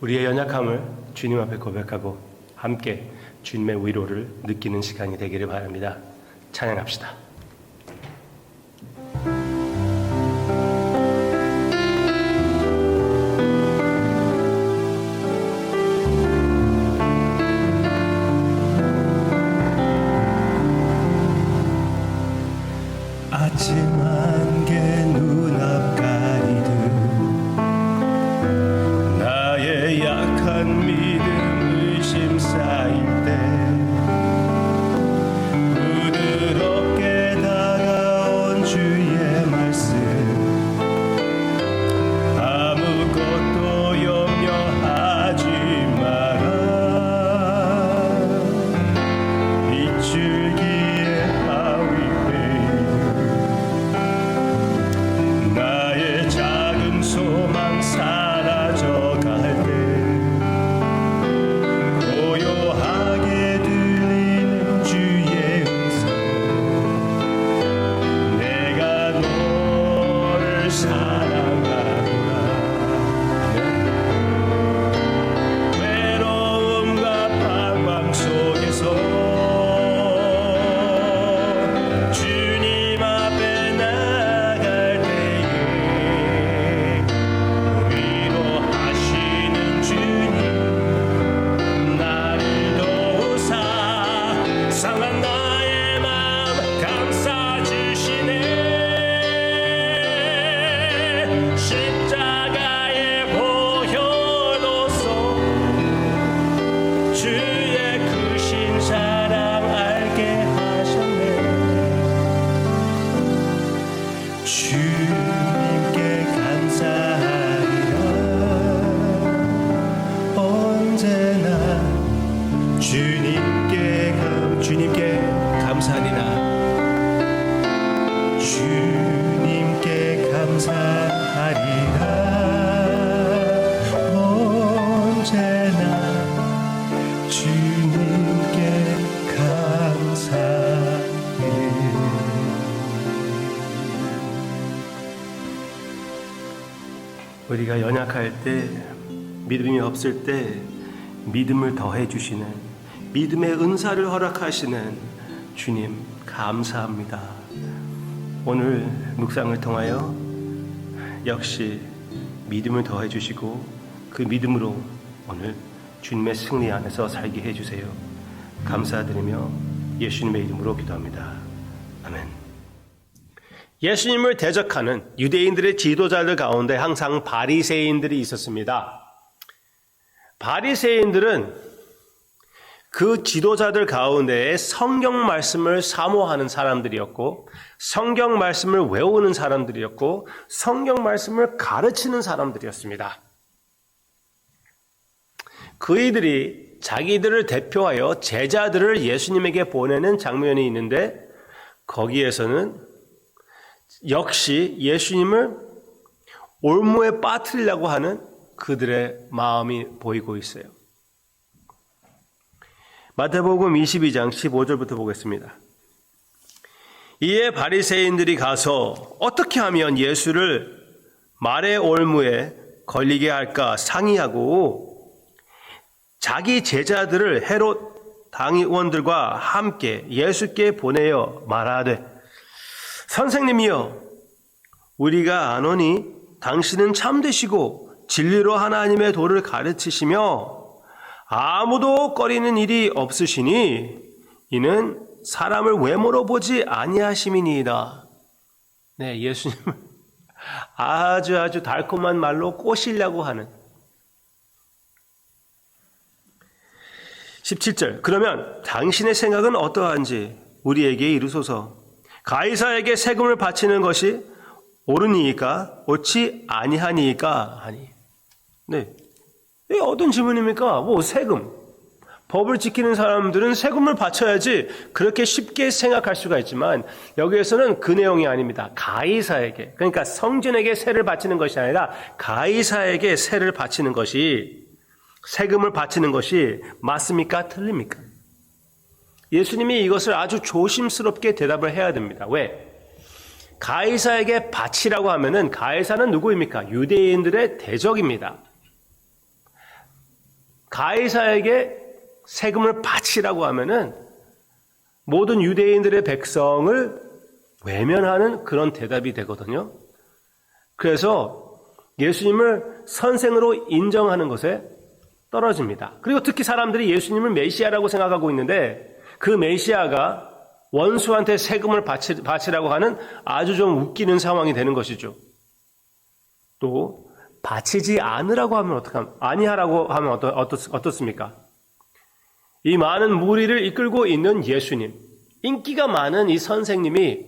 우리의 연약함을 주님 앞에 고백하고 함께 주님의 위로를 느끼는 시간이 되기를 바랍니다. 찬양합시다. 아침 안개 눈앞 가리듯 나의 약한 믿음 의심 쌓일 때 부드럽게 다가온 주의 말씀 아무것도 염려하지 마라 빗줄기에 바위 나의 작은 소망 사라져갈 때 고요하게 들리는 주의 음성 내가 너를 사랑하노라 외로움과 방황 속에서 주님 앞에 나갈 때에 위로하시는 주님 나를 도우사 상한 나의 마음 감싸주시네 십자가의 보혈로서 주의 크신 사랑 알게 하셨네 주님께 감사하리라 언제나 주님께 감사하리라 주님께 감사하리라 언제나 주님께 감사하리라 우리가 연약할 때, 믿음이 없을 때 믿음을 더해 주시는, 믿음의 은사를 허락하시는 주님 감사합니다. 오늘 묵상을 통하여 역시 믿음을 더해 주시고 그 믿음으로 오늘 주님의 승리 안에서 살게 해주세요. 감사드리며 예수님의 이름으로 기도합니다. 아멘. 예수님을 대적하는 유대인들의 지도자들 가운데 항상 바리새인들이 있었습니다. 바리새인들은 그 지도자들 가운데 성경 말씀을 사모하는 사람들이었고 성경 말씀을 외우는 사람들이었고 성경 말씀을 가르치는 사람들이었습니다. 그이들이 자기들을 대표하여 제자들을 예수님에게 보내는 장면이 있는데 거기에서는 역시 예수님을 올무에 빠뜨리려고 하는 그들의 마음이 보이고 있어요. 마태복음 22장 15절부터 보겠습니다. 이에 바리새인들이 가서 어떻게 하면 예수를 말의 올무에 걸리게 할까 상의하고 자기 제자들을 헤롯 당의원들과 함께 예수께 보내어 말하되 선생님이여 우리가 아노니 당신은 참되시고 진리로 하나님의 도를 가르치시며 아무도 꺼리는 일이 없으시니 이는 사람을 외모로 보지 아니하심이니이다. 네, 예수님을 아주 달콤한 말로 꼬시려고 하는 17절 그러면 당신의 생각은 어떠한지 우리에게 이르소서. 가이사에게 세금을 바치는 것이 옳으니이까 옳지 아니하니이까 하니. 네, 이게 어떤 질문입니까? 뭐 세금. 법을 지키는 사람들은 세금을 바쳐야지 그렇게 쉽게 생각할 수가 있지만 여기에서는 그 내용이 아닙니다. 가이사에게, 그러니까 성전에게 세를 바치는 것이 아니라 가이사에게 세를 바치는 것이, 세금을 바치는 것이 맞습니까? 틀립니까? 예수님이 이것을 아주 조심스럽게 대답을 해야 됩니다. 왜? 가이사에게 바치라고 하면은 가이사는 누구입니까? 유대인들의 대적입니다. 가이사에게 세금을 바치라고 하면은 모든 유대인들의 백성을 외면하는 그런 대답이 되거든요. 그래서 예수님을 선생으로 인정하는 것에 떨어집니다. 그리고 특히 사람들이 예수님을 메시아라고 생각하고 있는데 그 메시아가 원수한테 세금을 바치라고 하는 아주 좀 웃기는 상황이 되는 것이죠. 또 바치지 않으라고 하면 아니하라고 하면 어떻습니까? 이 많은 무리를 이끌고 있는 예수님, 인기가 많은 이 선생님이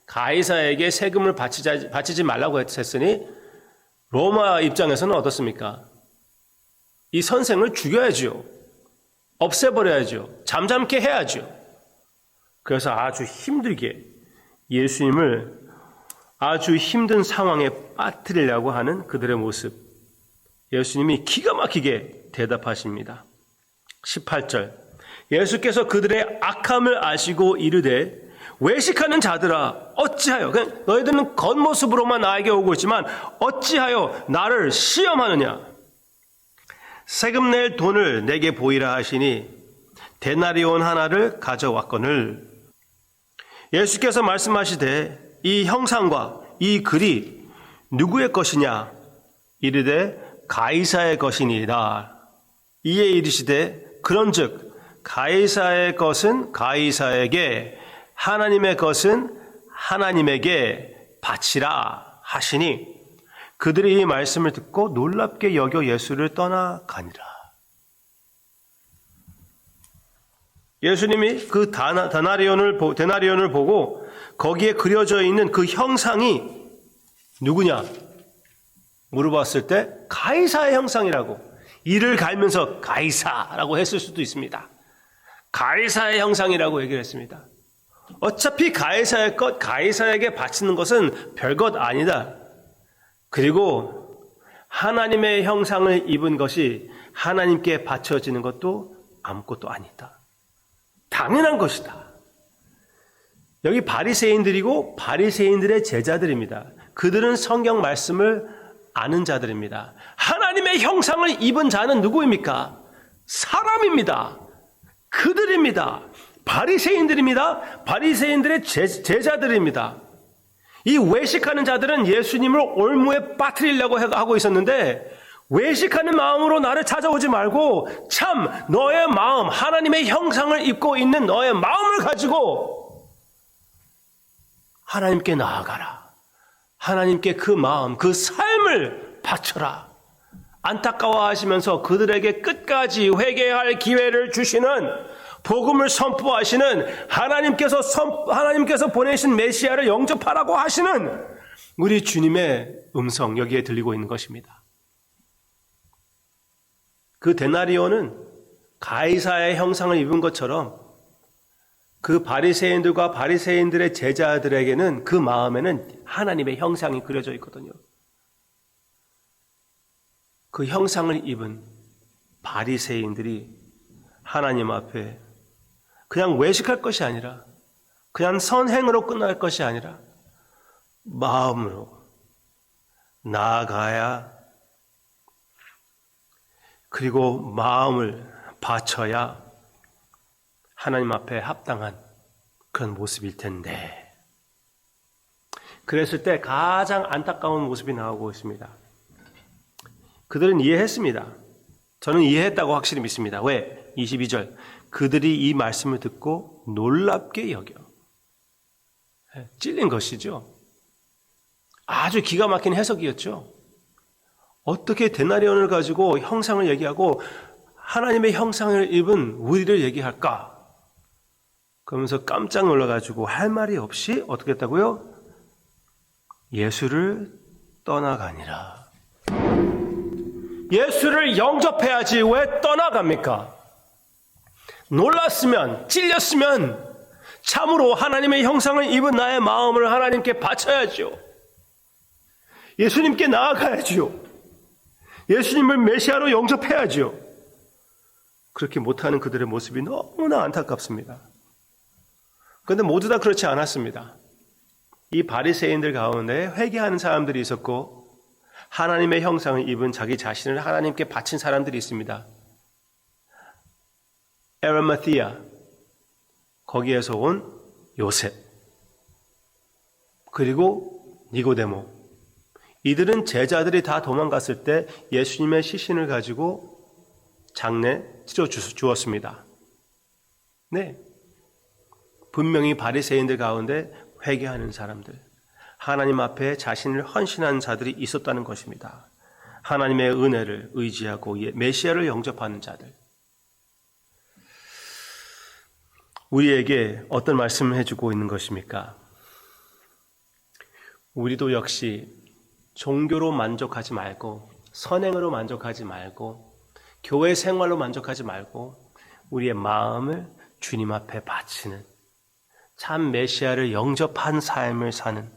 가이사에게 세금을 바치지 말라고 했으니 로마 입장에서는 어떻습니까? 이 선생을 죽여야죠. 없애버려야죠. 잠잠케 해야죠. 그래서 아주 힘들게 예수님을 아주 힘든 상황에 빠뜨리려고 하는 그들의 모습. 예수님이 기가 막히게 대답하십니다. 18절. 예수께서 그들의 악함을 아시고 이르되 외식하는 자들아 어찌하여 너희들은 겉모습으로만 나에게 오고 있지만 어찌하여 나를 시험하느냐. 세금 낼 돈을 내게 보이라 하시니 데나리온 하나를 가져왔거늘. 예수께서 말씀하시되 이 형상과 이 글이 누구의 것이냐. 이르되 가이사의 것이니이다. 이에 이르시되 그런즉 가이사의 것은 가이사에게 하나님의 것은 하나님에게 바치라 하시니 그들이 이 말씀을 듣고 놀랍게 여겨 예수를 떠나가니라. 예수님이 그 데나리온을 보고 거기에 그려져 있는 그 형상이 누구냐 물어봤을 때 가이사의 형상이라고, 이를 갈면서 가이사라고 했을 수도 있습니다. 가이사의 형상이라고 얘기를 했습니다. 어차피 가이사의 것, 가이사에게 바치는 것은 별것 아니다. 그리고 하나님의 형상을 입은 것이 하나님께 바쳐지는 것도 아무것도 아니다. 당연한 것이다. 여기 바리새인들이고 바리새인들의 제자들입니다. 그들은 성경 말씀을 아는 자들입니다. 하나님의 형상을 입은 자는 누구입니까? 사람입니다. 그들입니다. 바리새인들입니다. 바리새인들의 제자들입니다. 이 외식하는 자들은 예수님을 올무에 빠뜨리려고 하고 있었는데 외식하는 마음으로 나를 찾아오지 말고 참 너의 마음, 하나님의 형상을 입고 있는 너의 마음을 가지고 하나님께 나아가라. 하나님께 그 마음, 그 삶을 바쳐라. 안타까워하시면서 그들에게 끝까지 회개할 기회를 주시는, 복음을 선포하시는 하나님께서 보내신 메시아를 영접하라고 하시는 우리 주님의 음성, 여기에 들리고 있는 것입니다. 그 데나리온은 가이사의 형상을 입은 것처럼 그 바리새인들과 바리새인들의 제자들에게는 그 마음에는 하나님의 형상이 그려져 있거든요. 그 형상을 입은 바리새인들이 하나님 앞에 그냥 외식할 것이 아니라, 그냥 선행으로 끝날 것이 아니라 마음으로 나아가야, 그리고 마음을 바쳐야 하나님 앞에 합당한 그런 모습일 텐데, 그랬을 때 가장 안타까운 모습이 나오고 있습니다. 그들은 이해했습니다. 저는 이해했다고 확실히 믿습니다. 왜? 22절. 그들이 이 말씀을 듣고 놀랍게 여겨. 찔린 것이죠. 아주 기가 막힌 해석이었죠. 어떻게 데나리온을 가지고 형상을 얘기하고 하나님의 형상을 입은 우리를 얘기할까? 그러면서 깜짝 놀라가지고 할 말이 없이 어떻게 했다고요? 예수를 떠나가니라. 예수를 영접해야지 왜 떠나갑니까? 놀랐으면, 찔렸으면 참으로 하나님의 형상을 입은 나의 마음을 하나님께 바쳐야죠. 예수님께 나아가야죠. 예수님을 메시아로 영접해야죠. 그렇게 못하는 그들의 모습이 너무나 안타깝습니다. 그런데 모두 다 그렇지 않았습니다. 이 바리새인들 가운데 회개하는 사람들이 있었고 하나님의 형상을 입은 자기 자신을 하나님께 바친 사람들이 있습니다. 에르마티아, 거기에서 온 요셉, 그리고 니고데모, 이들은 제자들이 다 도망갔을 때 예수님의 시신을 가지고 장례 치러 주었습니다. 네, 분명히 바리새인들 가운데 회개하는 사람들, 하나님 앞에 자신을 헌신한 자들이 있었다는 것입니다. 하나님의 은혜를 의지하고 메시아를 영접하는 자들. 우리에게 어떤 말씀을 해주고 있는 것입니까? 우리도 역시 종교로 만족하지 말고, 선행으로 만족하지 말고, 교회 생활로 만족하지 말고, 우리의 마음을 주님 앞에 바치는, 참 메시아를 영접한 삶을 사는,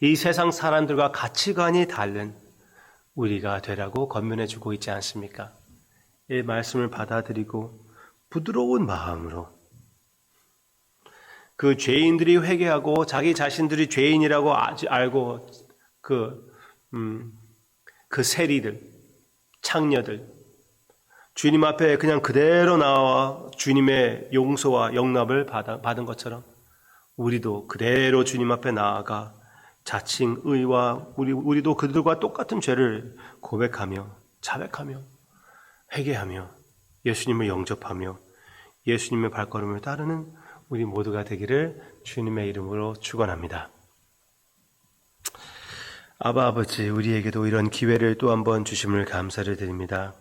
이 세상 사람들과 가치관이 다른 우리가 되라고 권면해주고 있지 않습니까? 이 말씀을 받아들이고 부드러운 마음으로 그 죄인들이 회개하고 자기 자신들이 죄인이라고 알고 그 세리들, 창녀들, 주님 앞에 그냥 그대로 나와 주님의 용서와 영납을 받은 것처럼 우리도 그대로 주님 앞에 나아가 자칭 의와 우리도 그들과 똑같은 죄를 고백하며 자백하며 회개하며 예수님을 영접하며 예수님의 발걸음을 따르는 우리 모두가 되기를 주님의 이름으로 축원합니다. 아바 아버지, 우리에게도 이런 기회를 또 한 번 주심을 감사를 드립니다.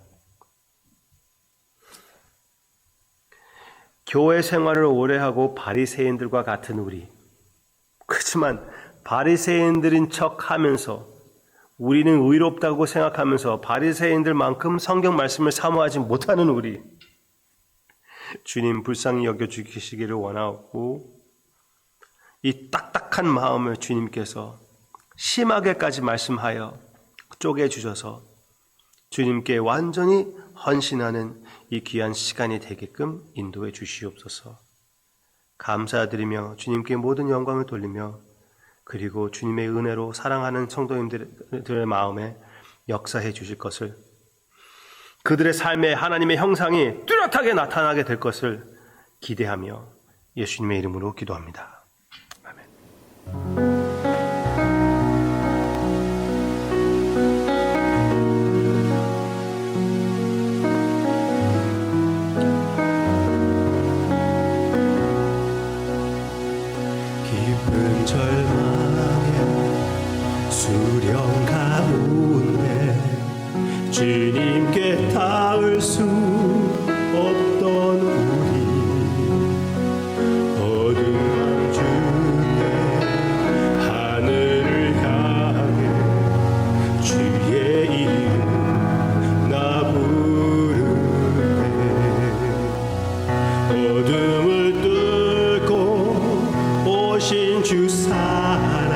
교회 생활을 오래 하고 바리새인들과 같은 우리, 그렇지만 바리새인들인 척하면서 우리는 의롭다고 생각하면서 바리새인들만큼 성경 말씀을 사모하지 못하는 우리, 주님 불쌍히 여겨주시기를 원하고 이 딱딱한 마음을 주님께서 심하게까지 말씀하여 쪼개주셔서 주님께 완전히 헌신하는 이 귀한 시간이 되게끔 인도해 주시옵소서. 감사드리며 주님께 모든 영광을 돌리며 그리고 주님의 은혜로 사랑하는 성도님들의 마음에 역사해 주실 것을, 그들의 삶에 하나님의 형상이 뚜렷하게 나타나게 될 것을 기대하며 예수님의 이름으로 기도합니다. 아멘. 깊은 절망에 수령 가운데 주님께 닿을 수 없던 우리, 어두운 밤 중에 하늘을 향해 주의 이름 나 부르네. 어둠을 뚫고 오신 주 사랑,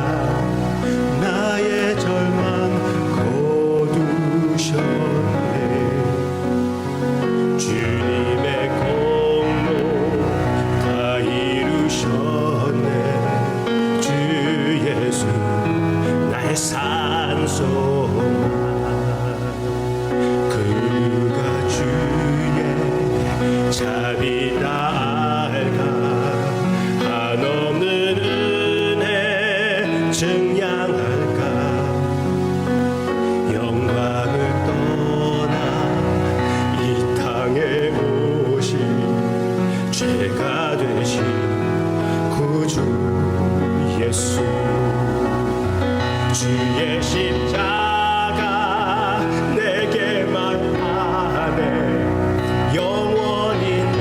나의 절망 거두셨네. 주님의 공로 다 이루셨네. 주 예수 나의 산소만, 그가 주의 자비다 알까. 한없는 은혜 증량할까. 영광을 떠나 이 땅에 오신 죄가 되신 구주 예수, 주의 십자가 내게만 하네. 영원히 난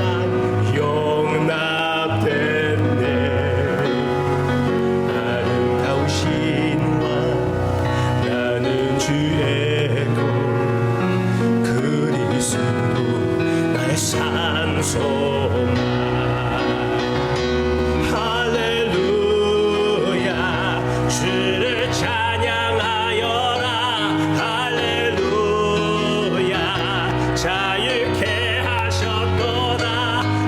용납됐네. 아름다우신 왕, 나는 주의 것, 그리스도 나의 산소만. 할렐루야, 주를 찬양하여라. 할렐루야, 자유케 하셨도다.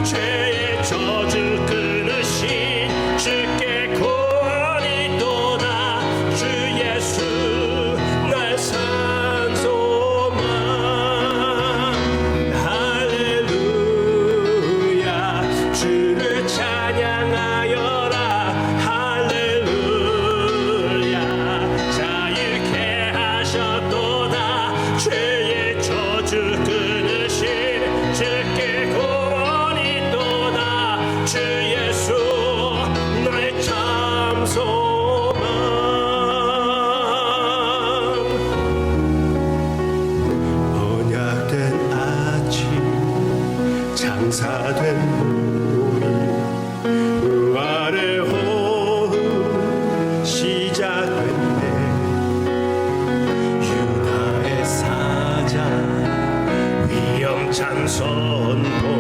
죄의 저주 끊으신 주께 구원이 또다. 주 예수 나의 산소만. 할렐루야, 줄 끊으신 주께 구원이 또다 주 예수 나의 참 소망 언약된 아침 장사된 몸이 부활의 호흡 시작됐네 위험찬 선포